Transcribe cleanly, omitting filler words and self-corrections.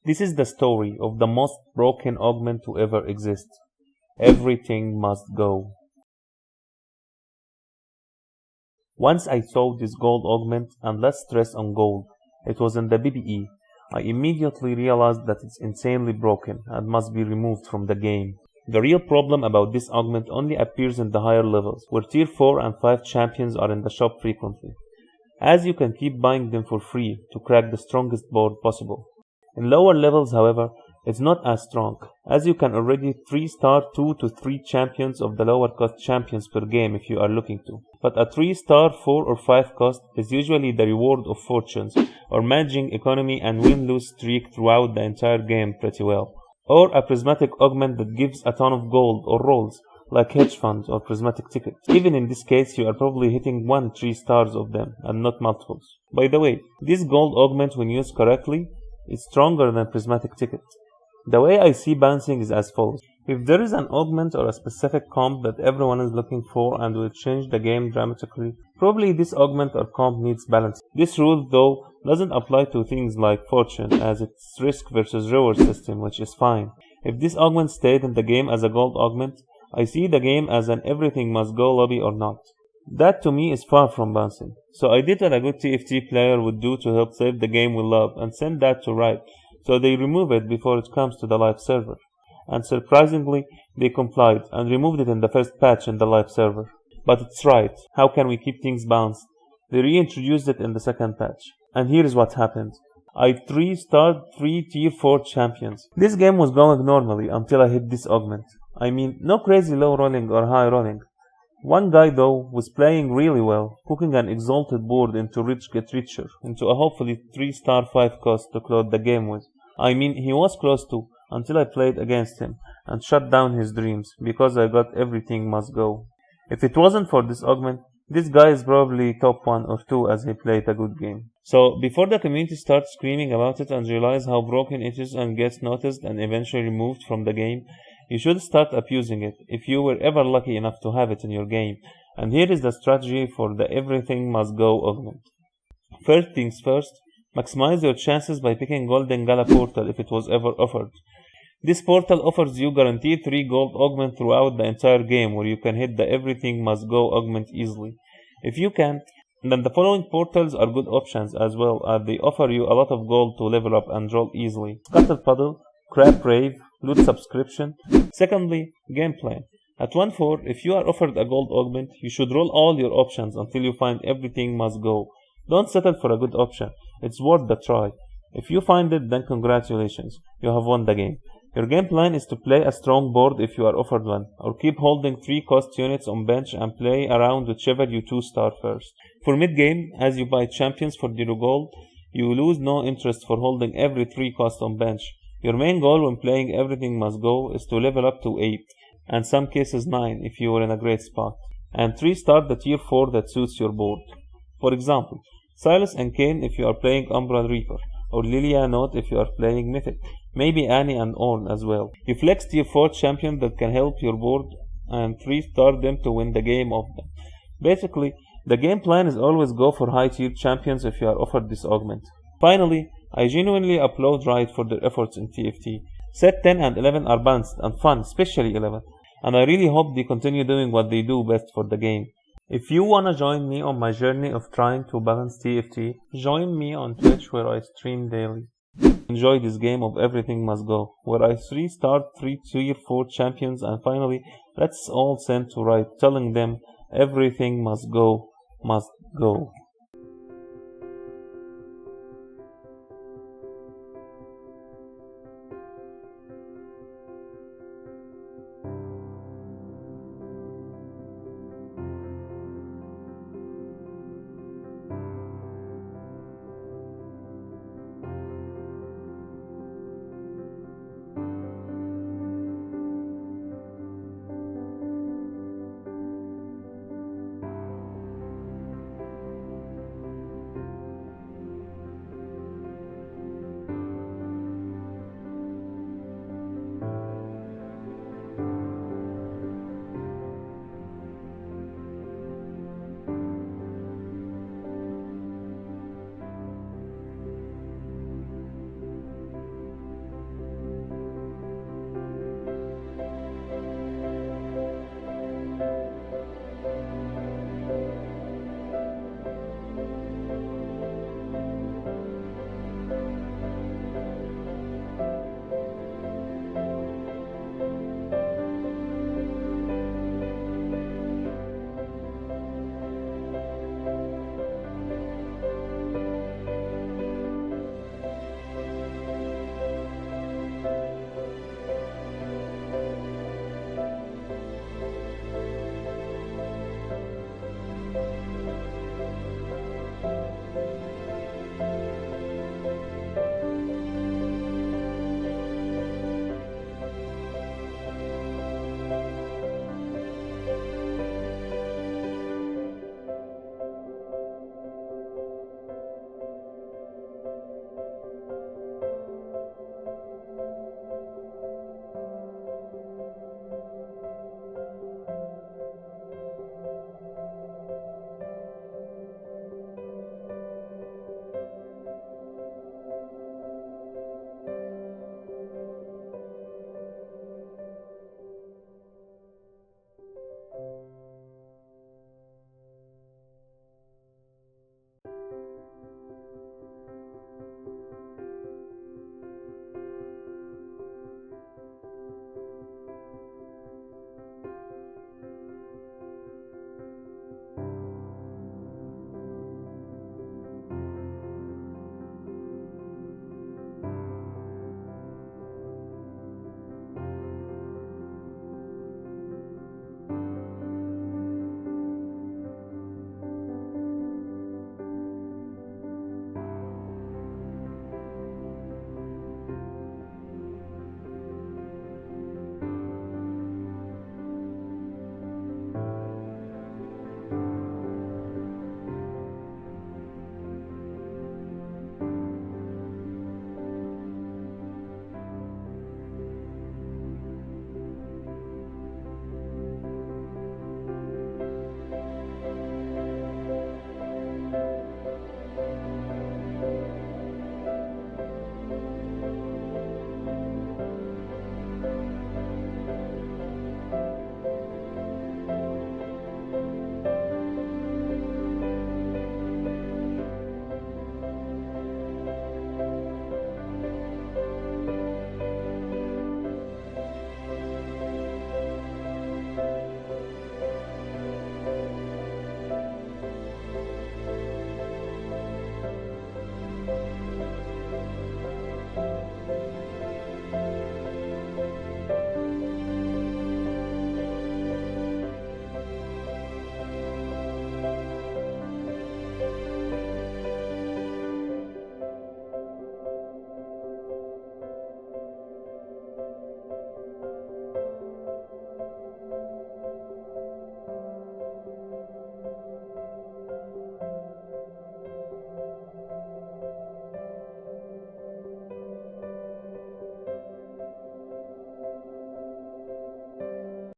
This is the story of the most broken augment to ever exist. Everything must go. Once I saw this gold augment and less stress on gold. It was in the PvE. I immediately realized that it's insanely broken and must be removed from the game. The real problem about this augment only appears in the higher levels, where tier 4 and 5 champions are in the shop frequently, as you can keep buying them for free to crack the strongest board possible. In lower levels, however, it's not as strong, as you can already 3-star 2 to 3 champions of the lower cost champions per game if you are looking to. But a 3-star 4 or 5 cost is usually the reward of fortunes, or managing economy and win-lose streak throughout the entire game pretty well. Or a prismatic augment that gives a ton of gold or rolls, like hedge funds or prismatic tickets. Even in this case, you are probably hitting 3 stars of them, and not multiples. By the way, this gold augment when used correctly is stronger than prismatic tickets. The way I see balancing is as follows. If there is an augment or a specific comp that everyone is looking for and will change the game dramatically, probably this augment or comp needs balance. This rule, though, doesn't apply to things like fortune, as it's risk versus reward system, which is fine. If this augment stayed in the game as a gold augment, I see the game as an everything must go lobby or not. That to me is far from balancing. So I did what a good TFT player would do to help save the game with love and send that to Riot, so they remove it before it comes to the live server. And surprisingly, they complied and removed it in the first patch in the live server. But it's right, how can we keep things balanced? They reintroduced it in the second patch. And here's what happened. I 3-starred 3 tier 4 champions. This game was going normally until I hit this augment. I mean, no crazy low rolling or high rolling. One guy though was playing really well, cooking an exalted board into rich get richer, into a hopefully 3-star 5 cost to close the game with. I mean, he was close to, until I played against him, and shut down his dreams, because I got everything must go. If it wasn't for this augment, this guy is probably top 1 or 2 as he played a good game. So, before the community starts screaming about it and realize how broken it is and gets noticed and eventually removed from the game, you should start abusing it, if you were ever lucky enough to have it in your game. And here is the strategy for the everything must go augment. First things first, maximize your chances by picking Golden Gala Portal if it was ever offered. This portal offers you guaranteed 3 gold augment throughout the entire game, where you can hit the everything must go augment easily. If you can't, then the following portals are good options as well, as they offer you a lot of gold to level up and roll easily. Scuttle Puddle, Crab Rave, Loot Subscription. Secondly, Gameplay. At 1-4, if you are offered a gold augment, you should roll all your options until you find everything must go. Don't settle for a good option. It's worth the try. If you find it, then congratulations. You have won the game. Your game plan is to play a strong board if you are offered one, or keep holding 3 cost units on bench and play around whichever you 2-star first. For mid-game, as you buy champions for 0 gold, you lose no interest for holding every 3 cost on bench. Your main goal when playing everything must go is to level up to 8, and some cases 9 if you are in a great spot, and 3-star the tier 4 that suits your board. For example, Silas and Kane if you are playing Umbral Reaper, or Lilia Note if you are playing Mythic, maybe Annie and Ornn as well. You flex tier 4 champion that can help your board and 3-star them to win the game of them. Basically, the game plan is always go for high tier champions if you are offered this augment. Finally, I genuinely applaud Riot for their efforts in TFT. Set 10 and 11 are balanced and fun, especially 11, and I really hope they continue doing what they do best for the game. If you wanna join me on my journey of trying to balance TFT, join me on Twitch where I stream daily. Enjoy this game of everything must go, where I 3-star 3 tier 4 champions, and finally, let's all send to Riot telling them everything must go, must go.